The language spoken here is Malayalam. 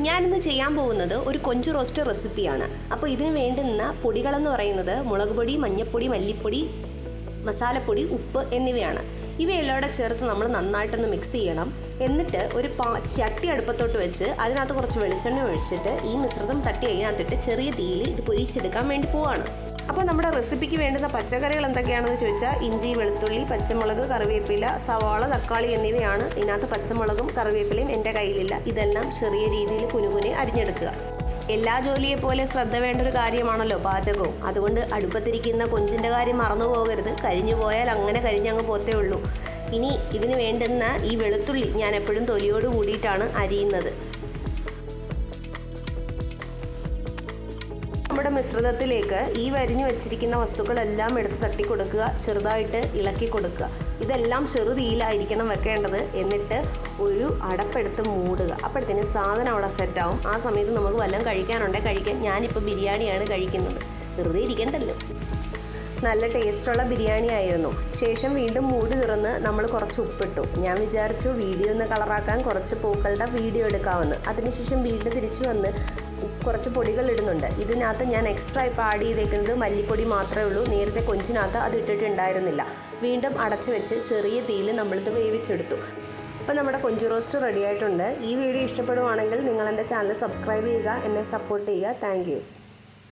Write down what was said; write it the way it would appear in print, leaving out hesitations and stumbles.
ഞാനിന്ന് ചെയ്യാൻ പോകുന്നത് ഒരു കൊഞ്ച് റോസ്റ്റ് റെസിപ്പിയാണ്. അപ്പോൾ ഇതിന് വേണ്ടുന്ന പൊടികളെന്ന് പറയുന്നത് മുളക് പൊടി, മഞ്ഞൾപ്പൊടി, മല്ലിപ്പൊടി, മസാലപ്പൊടി, ഉപ്പ് എന്നിവയാണ്. ഇവയെല്ലാം കൂടെ ചേർത്ത് നമ്മൾ നന്നായിട്ടൊന്ന് മിക്സ് ചെയ്യണം. എന്നിട്ട് ഒരു ചട്ടി അടുപ്പത്തോട്ട് വെച്ച് അതിനകത്ത് കുറച്ച് വെളിച്ചെണ്ണ ഒഴിച്ചിട്ട് ഈ മിശ്രിതം തട്ടി അതിനകത്തിട്ട് ചെറിയ തീയിൽ ഇത് പൊരിച്ചെടുക്കാൻ വേണ്ടി പോവാണ്. അപ്പോൾ നമ്മുടെ റെസിപ്പിക്ക് വേണ്ടുന്ന പച്ചക്കറികൾ എന്തൊക്കെയാണെന്ന് ചോദിച്ചാൽ ഇഞ്ചി, വെളുത്തുള്ളി, പച്ചമുളക്, കറിവേപ്പില, സവാള, തക്കാളി എന്നിവയാണ്. ഇതിനകത്ത് പച്ചമുളകും കറിവേപ്പിലയും എൻ്റെ കയ്യിലില്ല. ഇതെല്ലാം ചെറിയ രീതിയിൽ കുനുകുനെ അരിഞ്ഞെടുക്കുക. എല്ലാ ജോലിയെ പോലെ ശ്രദ്ധ വേണ്ട ഒരു കാര്യമാണല്ലോ പാചകവും. അതുകൊണ്ട് അടുപ്പത്തിരിക്കുന്ന കൊഞ്ചിൻ്റെ കാര്യം മറന്നു പോകരുത്. കരിഞ്ഞു പോയാൽ അങ്ങനെ കരിഞ്ഞങ്ങ് പോത്തേ ഉള്ളൂ. ഇനി ഇതിന് വേണ്ടുന്ന ഈ വെളുത്തുള്ളി ഞാൻ എപ്പോഴും തൊലിയോട് കൂടിയിട്ടാണ് അരിയുന്നത്. നമ്മുടെ മിശ്രിതത്തിലേക്ക് ഈ വരിഞ്ഞു വെച്ചിരിക്കുന്ന വസ്തുക്കളെല്ലാം എടുത്ത് തട്ടി കൊടുക്കുക, ചെറുതായിട്ട് ഇളക്കി കൊടുക്കുക. ഇതെല്ലാം ചെറുതീയിലായിരിക്കണം വെക്കേണ്ടത്. എന്നിട്ട് ഒരു അടപ്പെടുത്ത് മൂടുക. അപ്പോഴത്തേനും സാധനം അവിടെ സെറ്റാവും. ആ സമയത്ത് നമുക്ക് വല്ലതും കഴിക്കാനുണ്ടെങ്കിൽ കഴിക്കാൻ. ഞാനിപ്പോൾ ബിരിയാണിയാണ് കഴിക്കുന്നത്, വെറുതെ ഇരിക്കണ്ടല്ലോ. നല്ല ടേസ്റ്റുള്ള ബിരിയാണി ആയിരുന്നു. ശേഷം വീണ്ടും മൂടി തുറന്ന് നമ്മൾ കുറച്ച് ഉപ്പിട്ടു. ഞാൻ വിചാരിച്ചു വീഡിയോ ഒന്ന് കളറാക്കാൻ കുറച്ച് പൂക്കളുടെ വീഡിയോ എടുക്കാമെന്ന്. അതിനുശേഷം വീണ്ടും തിരിച്ചു വന്ന് കുറച്ച് പൊടികൾ ഇടുന്നുണ്ട്. ഇതിനകത്ത് ഞാൻ എക്സ്ട്രാ ഇപ്പോൾ ആഡ് ചെയ്തേക്കുന്നത് മല്ലിപ്പൊടി മാത്രമേ ഉള്ളൂ. നേരത്തെ കൊഞ്ചിനകത്ത് അത് ഇട്ടിട്ടുണ്ടായിരുന്നില്ല. വീണ്ടും അടച്ചു വെച്ച് ചെറിയ തീയിൽ നമ്മളിത് വേവിച്ചെടുത്തു. അപ്പോൾ നമ്മുടെ കൊഞ്ച് റോസ്റ്റ് റെഡി ആയിട്ടുണ്ട്. ഈ വീഡിയോ ഇഷ്ടപ്പെടുവാണെങ്കിൽ നിങ്ങൾ എൻ്റെ ചാനൽ സബ്സ്ക്രൈബ് ചെയ്യുക, എന്നെ സപ്പോർട്ട് ചെയ്യുക. Thank you.